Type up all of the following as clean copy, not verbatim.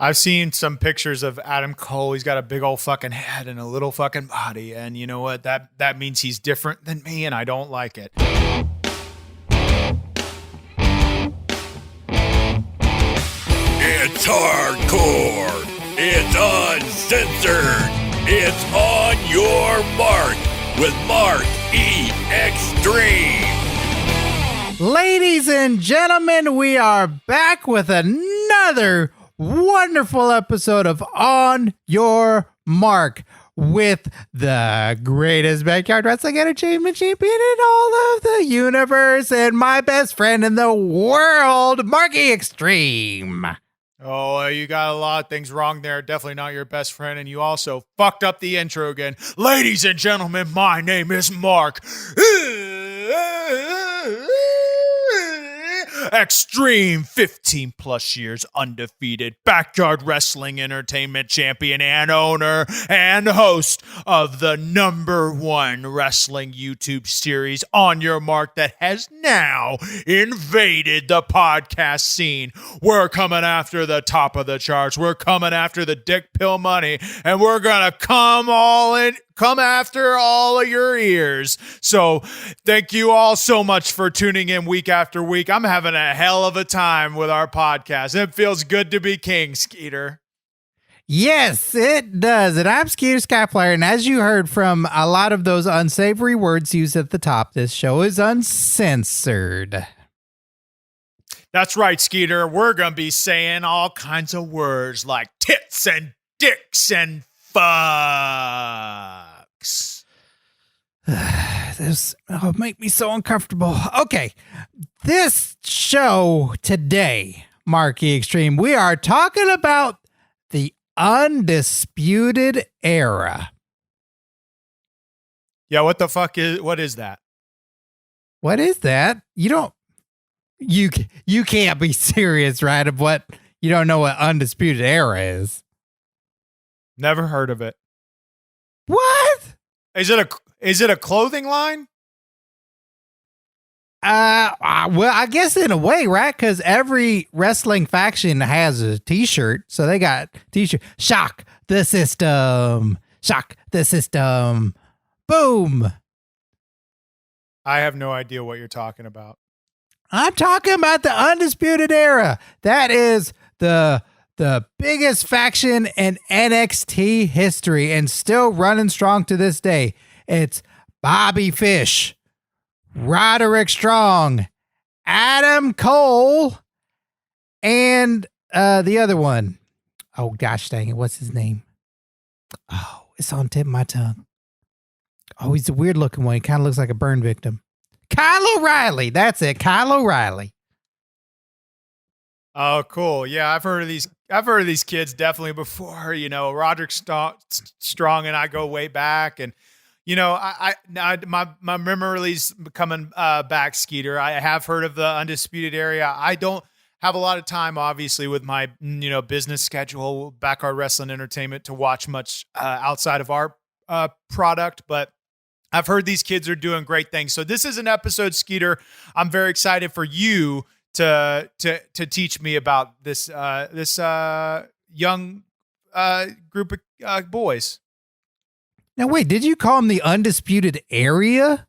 I've seen some pictures of Adam Cole. He's got a big old fucking head and a little fucking body. And you know what? That means he's different than me, and I don't like it. It's hardcore. It's uncensored. It's On Your Mark with Mark E. Xtreme. Ladies and gentlemen, we are back with another wonderful episode of On Your Mark with the greatest backyard wrestling entertainment champion in all of the universe and my best friend in the world, Mark E. Xtreme. Oh, you got a lot of things wrong there. Definitely not your best friend. And you also fucked up the intro again. Ladies and gentlemen, my name is Mark Xtreme, 15 plus years undefeated, backyard wrestling entertainment champion and owner and host of the #1 wrestling YouTube series On Your Mark that has now invaded the podcast scene. We're coming after the top of the charts. We're coming after the dick pill money, and we're gonna come after all of your ears. So thank you all so much for tuning in week after week. I'm having a hell of a time with our podcast. It feels good to be king, Skeeter. Yes, it does. And I'm Skeeter Skyflyer. And as you heard from a lot of those unsavory words used at the top, this show is uncensored. That's right, Skeeter. We're going to be saying all kinds of words like tits and dicks and fucks. This make me so uncomfortable. Okay, this show today, Mark E. Xtreme, we are talking about the Undisputed Era. Yeah, what is that? What is that? You can't be serious, right? Of what you don't know what Undisputed Era is. Never heard of it. What? Is it a clothing line? Well, I guess in a way, right? Because every wrestling faction has a t-shirt. So they got t-shirt. Shock the system. Shock the system. Boom. I have no idea what you're talking about. I'm talking about the Undisputed Era. That is the biggest faction in NXT history and still running strong to this day. It's Bobby Fish, Roderick Strong, Adam Cole, and the other one. Oh, gosh dang it. What's his name? Oh, it's on the tip of my tongue. Oh, he's a weird looking one. He kind of looks like a burn victim. Kyle O'Reilly. That's it. Kyle O'Reilly. Oh, cool. Yeah, I've heard of these kids definitely before. You know, Roderick Strong and I go way back, and you know, my memories coming back, Skeeter. I have heard of the Undisputed Era. I don't have a lot of time, obviously, with my business schedule, backyard wrestling entertainment, to watch much outside of our product, but I've heard these kids are doing great things. So this is an episode, Skeeter, I'm very excited for you to teach me about this young group of boys. Now, wait, did you call them the Undisputed Area?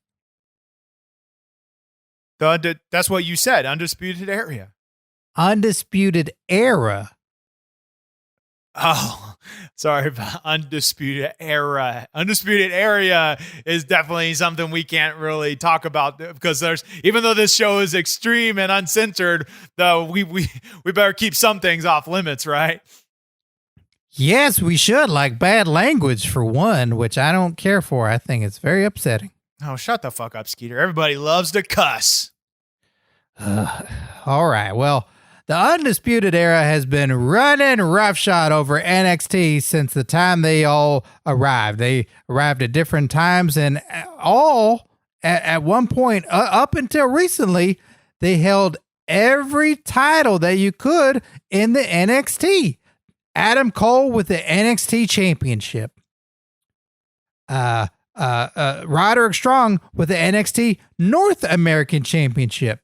That's what you said, Undisputed Area. Undisputed Era. Oh, sorry about Undisputed Era. Undisputed Area is definitely something we can't really talk about because even though this show is extreme and uncensored, though we better keep some things off limits, right? Yes, we should, like bad language for one, which I don't care for. I think it's very upsetting. Oh, shut the fuck up, Skeeter. Everybody loves to cuss. All right, well, the Undisputed Era has been running roughshod over NXT since the time they all arrived. They arrived at different times, and all at one point, up until recently, they held every title that you could in the NXT. Adam Cole with the NXT Championship. Roderick Strong with the NXT North American Championship.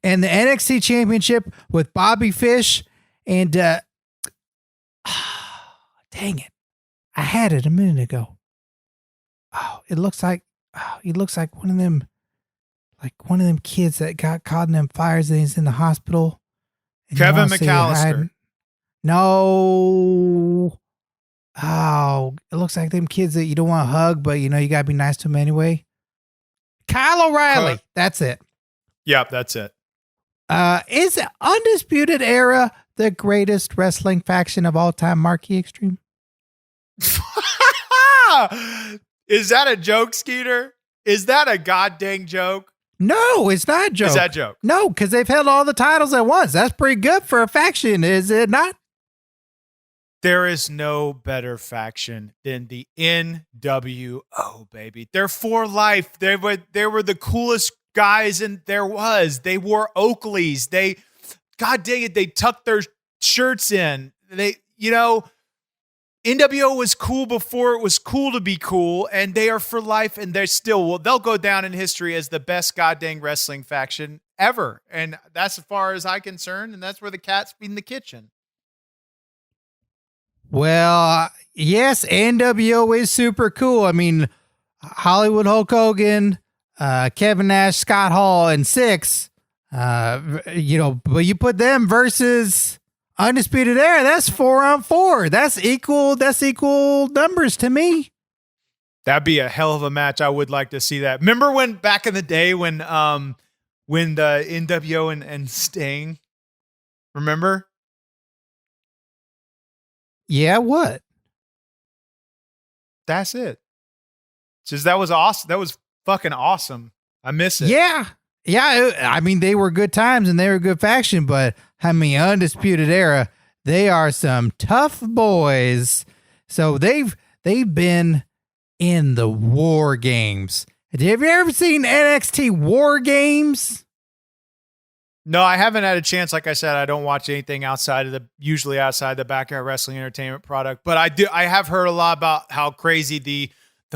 And the NXT Championship with Bobby Fish and Dang it. I had it a minute ago. Oh, he looks like one of them kids that got caught in them fires and he's in the hospital. Kevin McAllister. No. Oh, it looks like them kids that you don't want to hug, but you got to be nice to them anyway. Kyle O'Reilly. That's it. Yep, that's it. Is Undisputed Era the greatest wrestling faction of all time, Marky Xtreme? Is that a joke, Skeeter? Is that a goddamn joke? No, it's not a joke. Is that a joke? No, because they've held all the titles at once. That's pretty good for a faction, is it not? There is no better faction than the NWO, baby. They're for life. They were the coolest guys there was. They wore Oakleys. God dang it, they tucked their shirts in. NWO was cool before it was cool to be cool, and they are for life, and they'll go down in history as the best goddamn wrestling faction ever. And that's as far as I'm concerned, and that's where the cat's in the kitchen. Well, yes, NWO is super cool. I mean, Hollywood Hulk Hogan, Kevin Nash, Scott Hall, and Syxx, but you put them versus Undisputed Era, that's 4-on-4. That's equal numbers to me. That'd be a hell of a match. I would like to see that. Remember when back in the day when the NWO and Sting, remember? Yeah, what? That's it. Just that was awesome. That was fucking awesome. I miss it. Yeah. I mean, they were good times and they were a good faction, but I mean, Undisputed Era, they are some tough boys. So they've been in the War Games. Have you ever seen NXT War Games? No, I haven't had a chance. Like I said, I don't watch anything usually outside the Backyard Wrestling Entertainment product, but I have heard a lot about how crazy the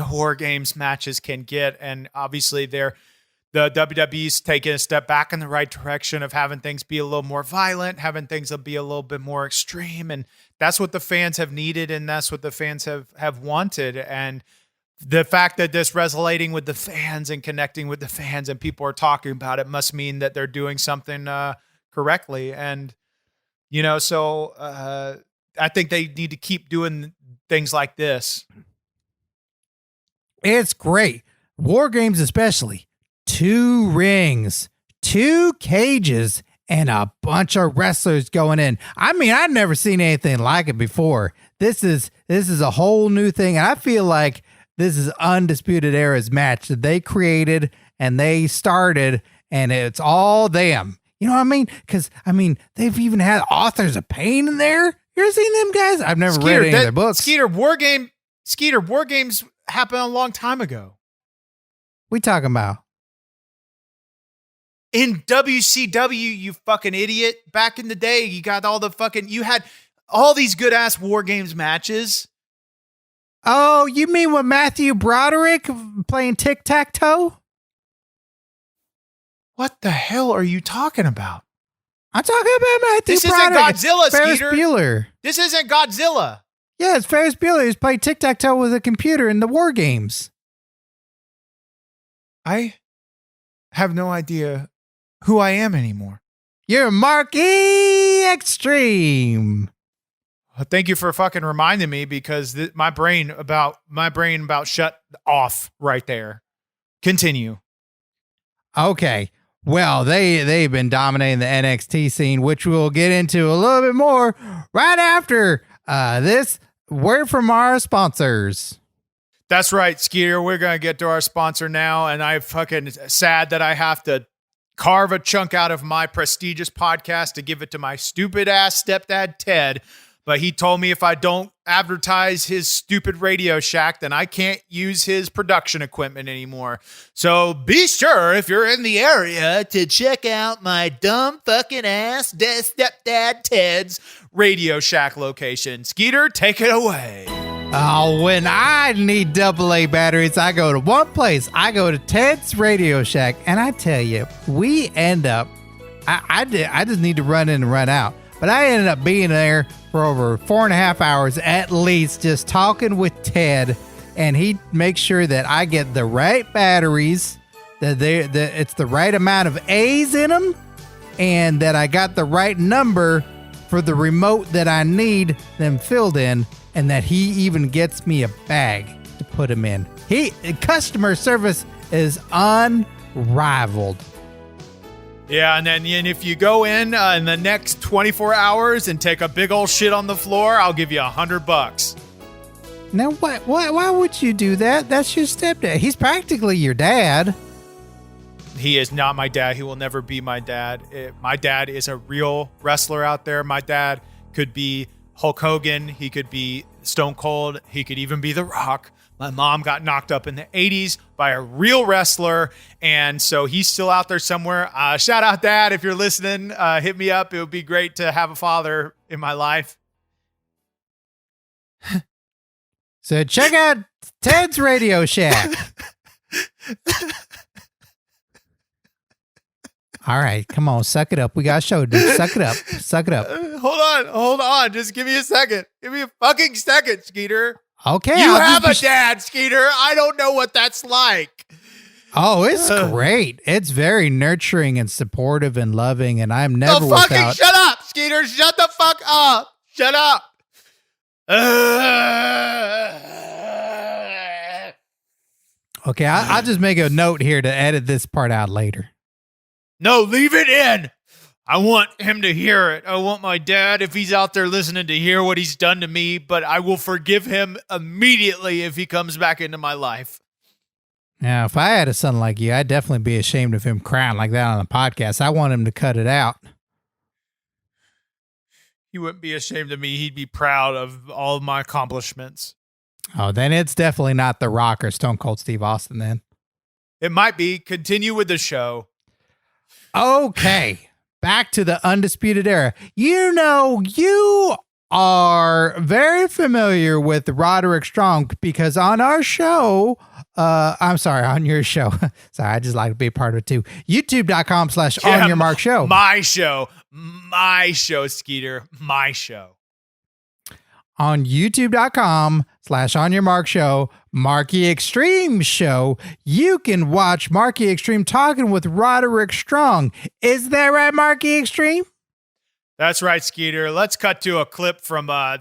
War Games matches can get. And obviously the WWE's taking a step back in the right direction of having things be a little more violent, having things be a little bit more extreme. And that's what the fans have needed. And that's what the fans have wanted. And the fact that this resonating with the fans and connecting with the fans and people are talking about it must mean that they're doing something correctly. And, so I think they need to keep doing things like this. It's great. War Games especially. 2 rings, 2 cages, and a bunch of wrestlers going in. I mean, I've never seen anything like it before. This is a whole new thing. And I feel like this is Undisputed Era's match that they created and they started, and it's all them. You know what I mean? Because, I mean, they've even had Authors of Pain in there. You ever seen them guys? I've never read any of their books. Skeeter, War Games happened a long time ago. We talking about? In WCW, you fucking idiot. Back in the day, you had all these good ass War Games matches. Oh, you mean with Matthew Broderick playing tic-tac-toe? What the hell are you talking about? I'm talking about Matthew Broderick. This isn't Godzilla, Ferris Skeeter. Bueller. This isn't Godzilla. Yeah, it's Ferris Bueller who's playing tic-tac-toe with a computer in the War Games. I have no idea who I am anymore. You're Marky Xtreme. Thank you for fucking reminding me, because my brain about shut off right there. Continue. Okay. Well, they've been dominating the NXT scene, which we'll get into a little bit more right after this word from our sponsors. That's right, Skeeter. We're going to get to our sponsor now, and I'm fucking sad that I have to carve a chunk out of my prestigious podcast to give it to my stupid ass stepdad, Ted. But he told me if I don't advertise his stupid Radio Shack, then I can't use his production equipment anymore. So be sure, if you're in the area, to check out my dumb fucking ass stepdad Ted's Radio Shack location. Skeeter, take it away. Oh, when I need AA batteries, I go to one place. I go to Ted's Radio Shack, and I tell you, we end up, I just need to run in and run out. But I ended up being there for over 4.5 hours at least, just talking with Ted, and he makes sure that I get the right batteries, that it's the right amount of A's in them, and that I got the right number for the remote that I need them filled in, and that he even gets me a bag to put them in. Customer service is unrivaled. Yeah, and if you go in the next 24 hours and take a big old shit on the floor, I'll give you $100. Now, why would you do that? That's your stepdad. He's practically your dad. He is not my dad. He will never be my dad. My dad is a real wrestler out there. My dad could be Hulk Hogan. He could be Stone Cold. He could even be The Rock. My mom got knocked up in the 80s by a real wrestler, and so he's still out there somewhere. Shout out, Dad, if you're listening. Hit me up. It would be great to have a father in my life. So check out Ted's Radio Shack. All right, come on, suck it up. We got a show, dude. Suck it up. Suck it up. Hold on. Just give me a second. Give me a fucking second, Skeeter. Okay. You have a dad, Skeeter. I don't know what that's like. Oh, it's great. It's very nurturing and supportive and loving, and I'm never without... Shut up, Skeeter. Shut the fuck up. Shut up. Okay, I'll just make a note here to edit this part out later. No, leave it in. I want him to hear it. I want my dad, if he's out there listening, to hear what he's done to me, but I will forgive him immediately if he comes back into my life. Now, if I had a son like you, I'd definitely be ashamed of him crying like that on the podcast. I want him to cut it out. He wouldn't be ashamed of me. He'd be proud of all of my accomplishments. Oh, then it's definitely not The Rock or Stone Cold Steve Austin then. It might be. Continue with the show. Okay. Back to the Undisputed Era. You know, you are very familiar with Roderick Strong because on our show, on your show. Sorry, I just like to be a part of it too. YouTube.com/OnYourMarkShow. My show, Skeeter. My show. On YouTube.com/OnYourMarkShow, Marky Xtreme Show, you can watch Marky Xtreme talking with Roderick Strong. Is that right, Marky Xtreme? That's right, Skeeter. Let's cut to a clip from my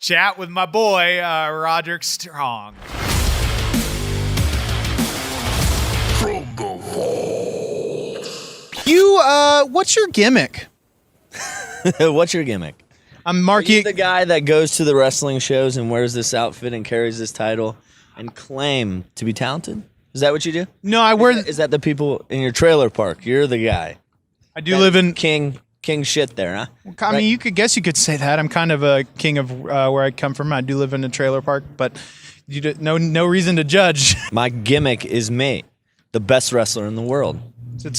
chat with my boy, Roderick Strong. From the vault. What's your gimmick? What's your gimmick? I'm Are Marky. you the guy that goes to the wrestling shows and wears this outfit and carries this title and claim to be talented? Is that what you do? No, I wear. Is that the people in your trailer park? You're the guy. I do live in. king shit there, huh? I mean, you could say that. I'm kind of a king of where I come from. I do live in a trailer park, but no reason to judge. My gimmick is me, the best wrestler in the world.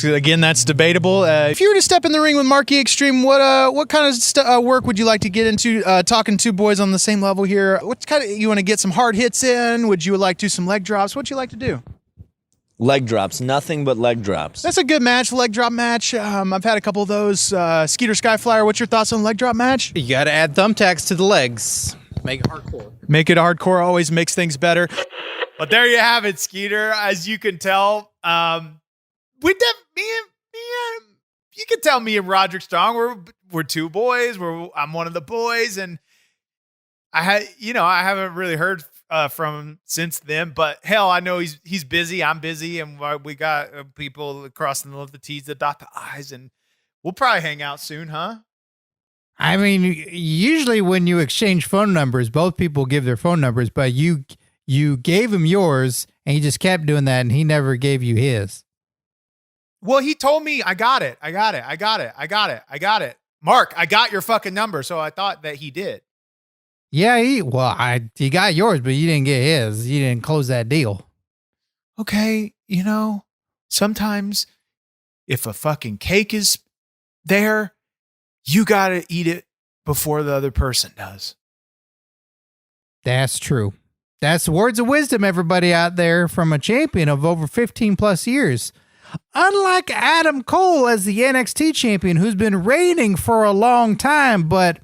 Again, that's debatable. If you were to step in the ring with Marky Xtreme, what kind of work would you like to get into? Talking two boys on the same level here. What kind of you want to get some hard hits in? Would you like to do some leg drops? What'd you like to do? Leg drops, nothing but leg drops. That's a good match, leg drop match. I've had a couple of those. Skeeter Skyflyer, what's your thoughts on leg drop match? You got to add thumbtacks to the legs. Make it hardcore. Make it hardcore always makes things better. But there you have it, Skeeter. As you can tell, you can tell me and Roderick Strong, we're two boys. I'm one of the boys, and I haven't really heard from him since then. But hell, I know he's busy. I'm busy, and we got people crossing the T's, the dot the I's, and we'll probably hang out soon, huh? I mean, usually when you exchange phone numbers, both people give their phone numbers, but you gave him yours, and he just kept doing that, and he never gave you his. Well, he told me, I got it. Mark, I got your fucking number. So I thought that he did. Yeah, he got yours, but you didn't get his. You didn't close that deal. Okay, sometimes if a fucking cake is there, you got to eat it before the other person does. That's true. That's words of wisdom, everybody out there, from a champion of over 15 plus years. Unlike Adam Cole as the NXT champion, who's been reigning for a long time, but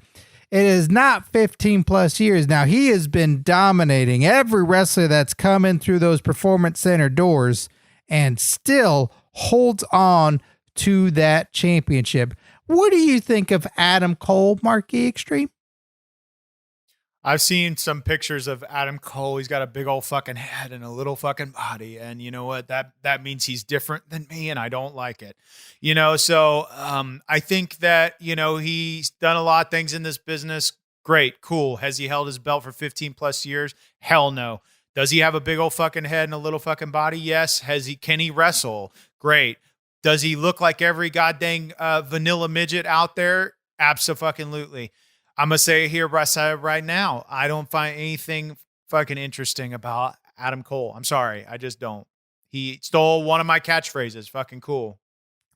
it is not 15 plus years. Now, he has been dominating every wrestler that's come in through those Performance Center doors and still holds on to that championship. What do you think of Adam Cole, Marquee Xtreme? I've seen some pictures of Adam Cole. He's got a big old fucking head and a little fucking body. And you know what? That means he's different than me, and I don't like it. So I think that, he's done a lot of things in this business. Great, cool. Has he held his belt for 15 plus years? Hell no. Does he have a big old fucking head and a little fucking body? Yes. Can he wrestle? Great. Does he look like every goddamn vanilla midget out there? Abso-fucking-lutely. I'm going to say it here right now. I don't find anything fucking interesting about Adam Cole. I'm sorry. I just don't. He stole one of my catchphrases. Fucking cool.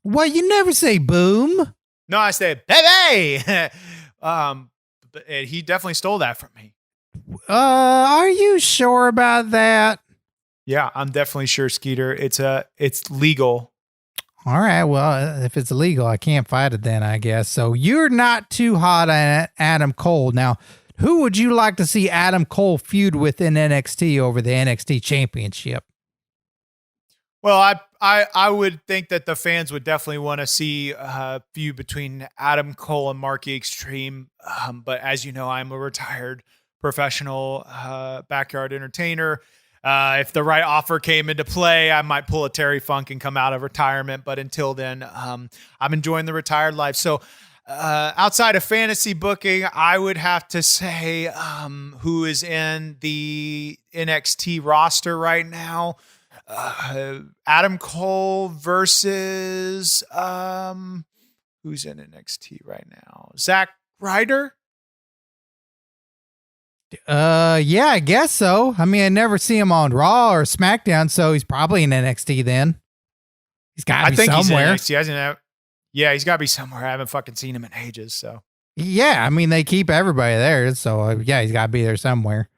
Well, you never say boom. No, I said, baby. But he definitely stole that from me. Are you sure about that? Yeah, I'm definitely sure, Skeeter. It's legal. All right. Well, if it's illegal, I can't fight it then, I guess. So you're not too hot on Adam Cole. Now, who would you like to see Adam Cole feud with in NXT over the NXT championship? Well, I would think that the fans would definitely want to see a feud between Adam Cole and Marky Xtreme. But as you know, I'm a retired professional backyard entertainer. If the right offer came into play, I might pull a Terry Funk and come out of retirement. But until then, I'm enjoying the retired life. So outside of fantasy booking, I would have to say who is in the NXT roster right now. Adam Cole versus who's in NXT right now? Zack Ryder? Yeah, I guess so. I mean, I never see him on Raw or SmackDown, so he's probably in NXT then. He's got to be somewhere. He's in NXT. Yeah, he's got to be somewhere. I haven't fucking seen him in ages, so. Yeah, I mean, they keep everybody there, so yeah, he's got to be there somewhere.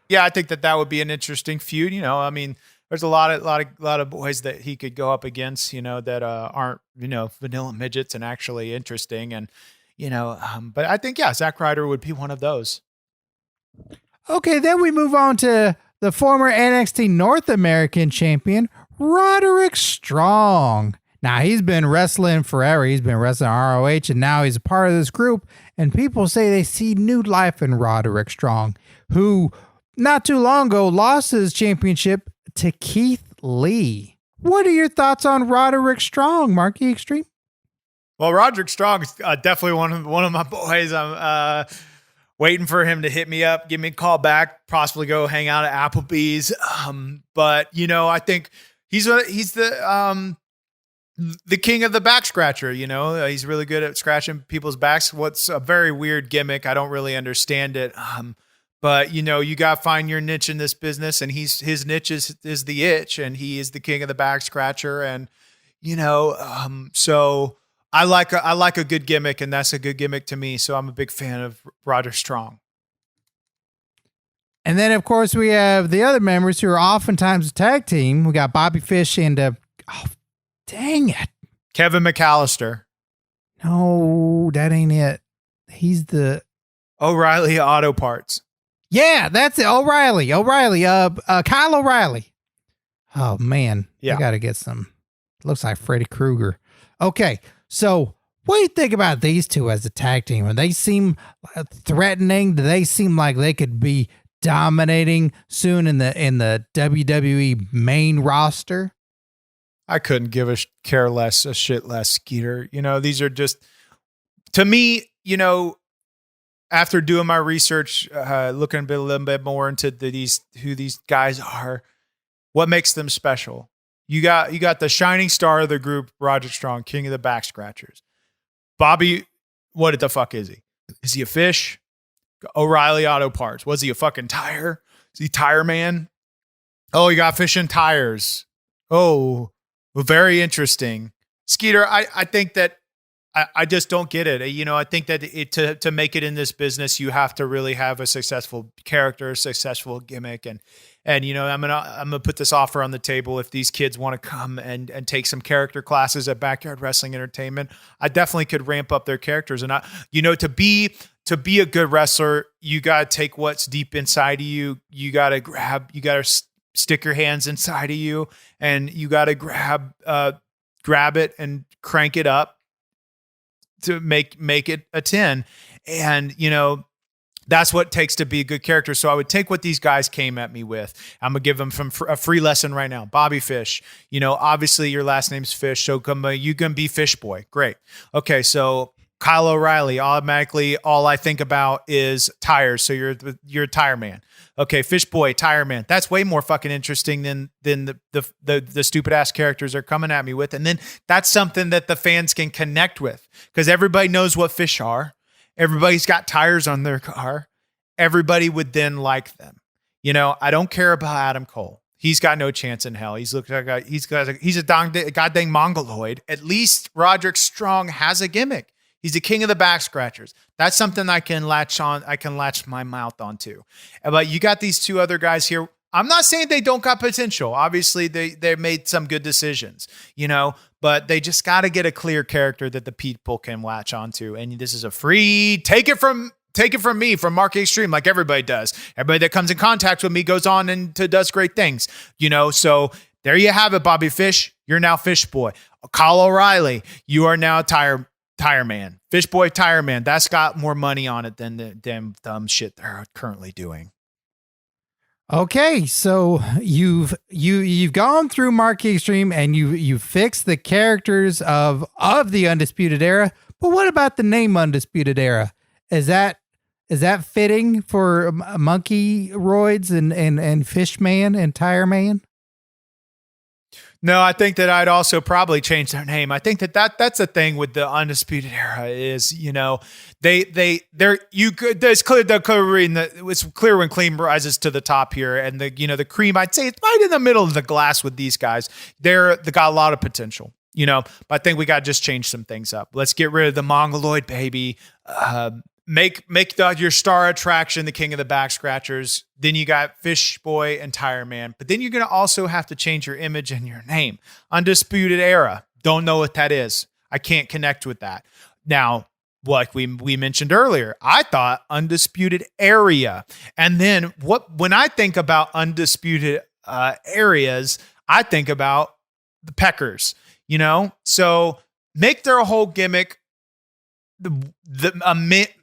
Yeah, I think that would be an interesting feud. I mean, there's a lot of boys that he could go up against, that aren't, vanilla midgets and actually interesting. And, but I think, yeah, Zack Ryder would be one of those. Okay, then we move on to the former NXT North American champion, Roderick Strong. Now, he's been wrestling forever. He's been wrestling ROH, and now he's a part of this group. And people say they see new life in Roderick Strong, who not too long ago lost his championship to Keith Lee. What are your thoughts on Roderick Strong, Marky Xtreme? Well, Roderick Strong is definitely one of my boys. I'm waiting for him to hit me up, give me a call back, possibly go hang out at Applebee's. But I think he's the king of the back scratcher. He's really good at scratching people's backs. What's a very weird gimmick. I don't really understand it. But you got to find your niche in this business, and his niche is the itch, and he is the king of the back scratcher. And, so I like a good gimmick, and that's a good gimmick to me. So I'm a big fan of Roderick Strong. And then, of course, we have the other members who are oftentimes a tag team. We got Bobby Fish and, dang it, Kevin McAllister. No, that ain't it. He's the O'Reilly Auto Parts. Yeah, that's it. O'Reilly. Kyle O'Reilly. Oh, man. Yeah. I got to get some. Looks like Freddy Krueger. Okay. So what do you think about these two as a tag team? When they seem threatening, do they seem like they could be dominating soon in the WWE main roster? I couldn't give a shit less, Skeeter. These are just, to me, after doing my research, looking a little bit more into who these guys are, what makes them special? You got the shining star of the group, Roderick Strong, king of the back scratchers. Bobby, what the fuck is he? Is he a fish? O'Reilly Auto Parts. Was he a fucking tire? Is he tire man? Oh, you got fish and tires. Oh, well, very interesting. Skeeter, I think that I just don't get it. I think that to make it in this business, you have to really have a successful character, a successful gimmick. And And, I'm gonna put this offer on the table. If these kids want to come and take some character classes at Backyard Wrestling Entertainment, I definitely could ramp up their characters. And to be a good wrestler, you got to take what's deep inside of you. You got to stick your hands inside of you, and you got to grab it and crank it up to make it a 10. And, that's what it takes to be a good character. So I would take what these guys came at me with. I'm going to give them a free lesson right now. Bobby Fish, obviously your last name's Fish. So you can be Fish Boy. Great. Okay. So Kyle O'Reilly, automatically all I think about is tires. So you're a tire man. Okay. Fish Boy, tire man. That's way more fucking interesting than the stupid ass characters are coming at me with. And then that's something that the fans can connect with, because everybody knows what fish are. Everybody's got tires on their car. Everybody would then like them. I don't care about Adam Cole. He's got no chance in hell. He's a goddamn mongoloid. At least Roderick Strong has a gimmick. He's the king of the back scratchers. That's something I can latch my mouth onto. But you got these two other guys here. I'm not saying they don't got potential. Obviously, they made some good decisions, but they just got to get a clear character that the people can latch onto. And this is a free, take it from me, from Mark Xtreme, like everybody does. Everybody that comes in contact with me goes on and does great things, So there you have it, Bobby Fish. You're now Fish Boy. Kyle O'Reilly, you are now Tire Man. Fish Boy, Tire Man. That's got more money on it than the damn dumb shit they're currently doing. Okay, so you've gone through Mark Xtreme and you fixed the characters of the Undisputed Era, but what about the name Undisputed Era? Is that fitting for Monkey Roids and Fishman and Tire Man? No, I think that I'd also probably change their name. I think that's the thing with the Undisputed Era is, it's clear when cream rises to the top here, and the cream, I'd say it's right in the middle of the glass with these guys. They got a lot of potential, but I think we got to just change some things up. Let's get rid of the Mongoloid baby. Make your star attraction the king of the back scratchers. Then you got Fish Boy and Tire Man. But then you're going to also have to change your image and your name. Undisputed Era. Don't know what that is. I can't connect with that. Now, like we mentioned earlier, I thought Undisputed Area. And then when I think about Undisputed Areas, I think about the Peckers, So make their whole gimmick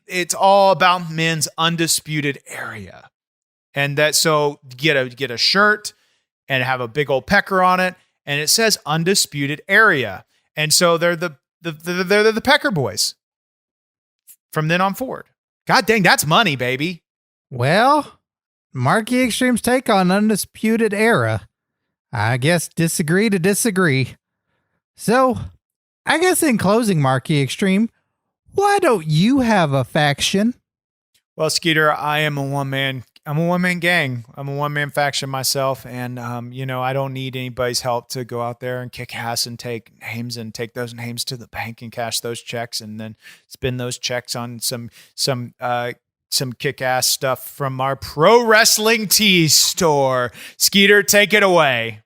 it's all about men's undisputed area. And that, so get a shirt and have a big old pecker on it, and it says Undisputed Area. And so they're the Pecker Boys from then on forward. God dang, that's money, baby. Well, Marky Xtreme's take on Undisputed Era. I guess disagree to disagree. So, I guess in closing, Marky Xtreme, why don't you have a faction? Well, Skeeter, I am a one-man gang. I'm a one-man faction myself. And, I don't need anybody's help to go out there and kick ass and take names and take those names to the bank and cash those checks and then spend those checks on some kick-ass stuff from our Pro Wrestling Tees store. Skeeter, take it away.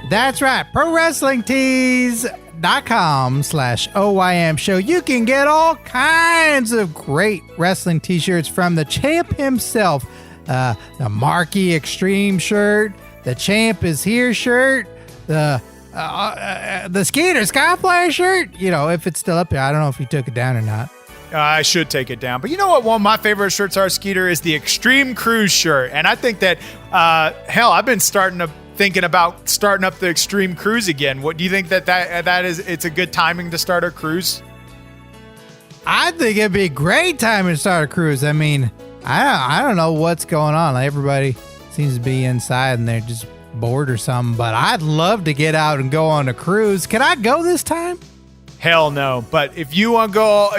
That's right. ProWrestlingTees.com/OYM show. You can get all kinds of great wrestling t-shirts from the champ himself. The Marky Xtreme shirt, the Champ is Here shirt, the Skeeter Skyflyer shirt. If it's still up there, I don't know if you took it down or not. I should take it down. But you know what one of my favorite shirts are, Skeeter, is the Extreme Cruise shirt. And I think that, I've been thinking about starting up the Extreme Cruise again. What do you think that is? It's a good timing to start a cruise? I think it'd be a great time to start a cruise. I mean, I don't know what's going on. Like, everybody seems to be inside and they're just bored or something. But I'd love to get out and go on a cruise. Can I go this time? Hell no. But if you want to go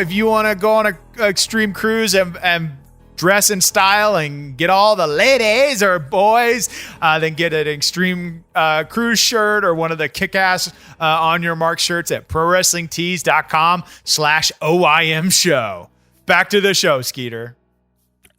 on a Extreme Cruise and dress in style and get all the ladies or boys, then get an Extreme Cruise shirt or one of the kick-ass On Your Mark shirts at ProWrestlingTees.com/OYM show. Back to the show, Skeeter.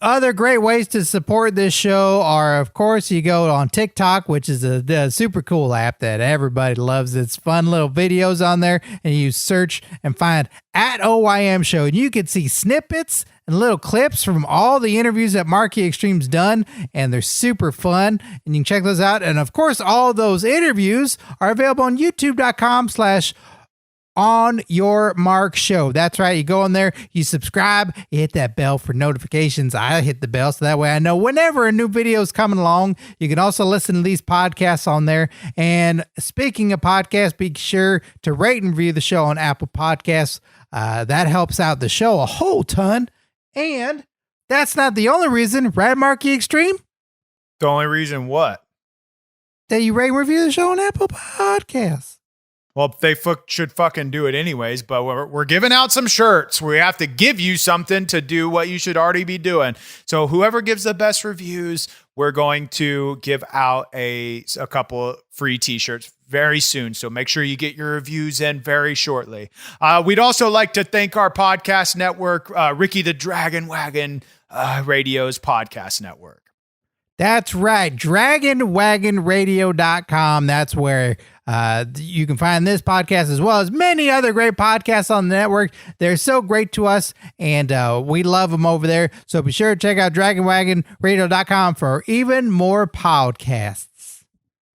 Other great ways to support this show are, of course, you go on TikTok, which is a super cool app that everybody loves. It's fun little videos on there, and you search and find at OYM Show, and you can see snippets and little clips from all the interviews that Marky Extreme's done, and they're super fun, and you can check those out. And, of course, all those interviews are available on youtube.com/OnYourMarkShow. That's right. You go in there, you subscribe, you hit that bell for notifications. I hit the bell so that way I know whenever a new video is coming along. You can also listen to these podcasts on there. And speaking of podcasts, be sure to rate and review the show on Apple Podcasts. That helps out the show a whole ton. And that's not the only reason, right, Marky Extreme? The only reason what? That you rate and review the show on Apple Podcasts. Well, they should fucking do it anyways, but we're giving out some shirts. We have to give you something to do what you should already be doing. So whoever gives the best reviews, we're going to give out a couple free t-shirts very soon. So make sure you get your reviews in very shortly. We'd also like to thank our podcast network, Ricky the Dragon Wagon Radio's podcast network. That's right. DragonWagonRadio.com. That's where you can find this podcast as well as many other great podcasts on the network. They're so great to us, and we love them over there. So be sure to check out DragonWagonRadio.com for even more podcasts.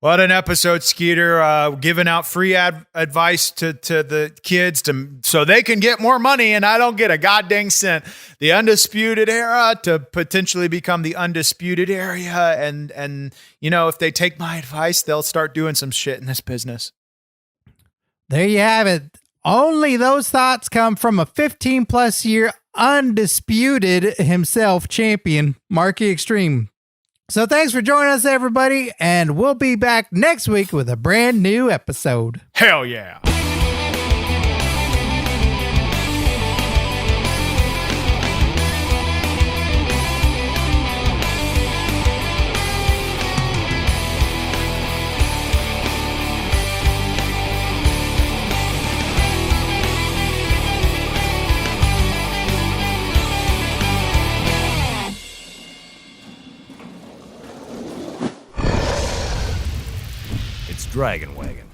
What an episode, Skeeter, giving out free advice to the kids so they can get more money and I don't get a goddamn cent. The Undisputed Era to potentially become the Undisputed Area. And you know, if they take my advice, they'll start doing some shit in this business. There you have it. Only those thoughts come from a 15-plus year undisputed himself champion, Marky Extreme. So thanks for joining us, everybody, and we'll be back next week with a brand new episode. Hell yeah. Dragon Wagon.